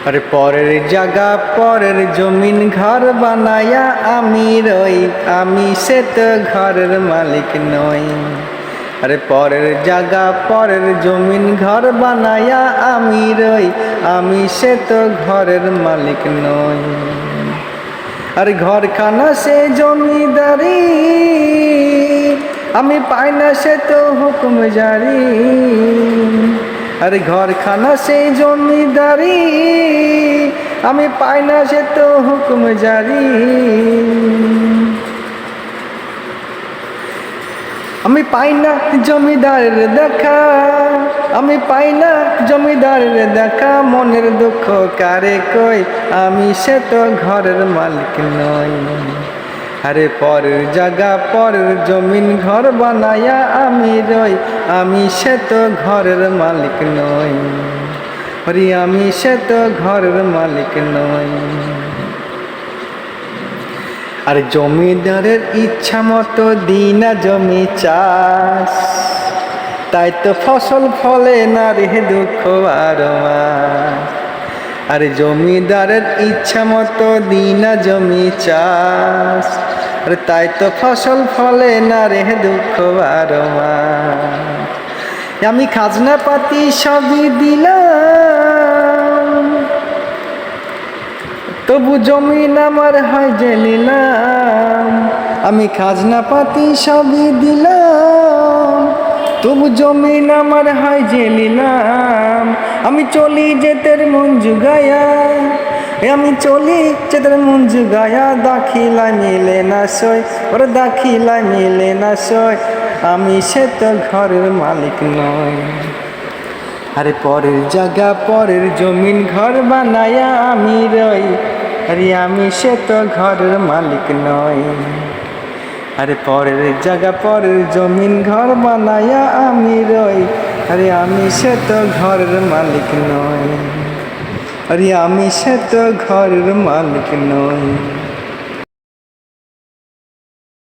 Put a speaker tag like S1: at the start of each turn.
S1: আরে পরের জায়গা পরের জমিন ঘর বানায়া আমি রই, আমি সে তো ঘরের মালিক নই। আরে পরের জায়গা পরের জমিন ঘর বানায়া আমি রই, আমি সে তো ঘরের মালিক নই। আর ঘরখানা সে জমিদারি, আমি পাই না সে তো হুকুম জারি। আরে ঘরখানা সে জমিদারি, আমি পাই না সে তো হুকুম জারি। আমি পাই না জমিদারের দেখা, আমি পাই না জমিদারের দেখা, মনের দুঃখ কারে কই, আমি সে তো ঘরের মালিক নই। আরে পরের জায়গা পরের জমিন ঘর বানায়া আমি রই, আমি সে তো ঘরের মালিক নই। আরে আমি সে তো ঘরের মালিক নই। আর জমিদারের ইচ্ছা মতো দিনা জমি চাষ, তাই তো ফসল ফলে না রে দুঃখ আর মাস। আর জমিদারের ইচ্ছা মতো দিনা জমি চাষ, আর তাই তো ফসল ফলে না রে দুঃখ আর মাস। আমি খাজনা পাতি সবই দিলাম, তবু জমিন আমার হয় যে নিলাম। আমি খাজনা পাতি সবই দিলাম, তবু জমিন আমার হয় যে নিলাম। আমি চলি যেতের মন জুগায়া, আমি চলি যেতের মন জুগায়া, দাখিলায় মিলে না সই, ওরে দাখিলায় মিলে না সই, আমি সে তো ঘরের মালিক নই। আরে পরের জায়গা পরের জমিন ঘর বানায়া আমি রই, আরে আমি সে তো ঘরের মালিক নই। আরে পরের জায়গা পরের জমিন ঘর বানায়া আমি রই, আরে আমি সে তো ঘরের মালিক নই। আরে আমি সে তো ঘরের মালিক নই।